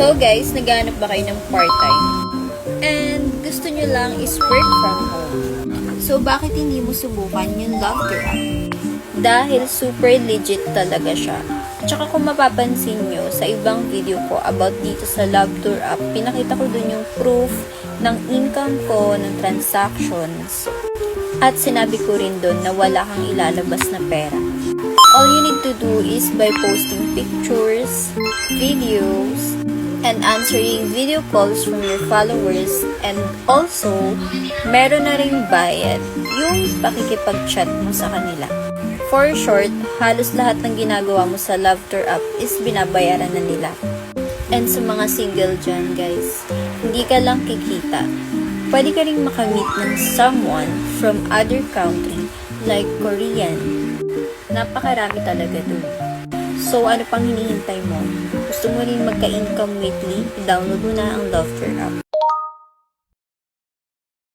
So guys, naghanap ba kayo ng part-time? And gusto nyo lang is work from home. So bakit hindi mo subukan yung Loveder app? Dahil super legit talaga siya. Tsaka kung mapapansin nyo sa ibang video ko about dito sa Loveder app, pinakita ko dun yung proof ng income ko, ng transactions. At sinabi ko rin dun na wala kang ilalabas na pera. All you need to do is by posting pictures, videos, and answering video calls from your followers, and also, meron na ring bayad yung pakikipag-chat mo sa kanila. For short, halos lahat ng ginagawa mo sa Loveder app is binabayaran na nila. And sa mga single dyan, guys, hindi ka lang kikita. Pwede ka rin makamit ng someone from other country like Korean. Napakarami talaga dun. So, ano pang hinihintay mo? Gusto mo rin magka-income weekly? I-download mo na ang Loveder app.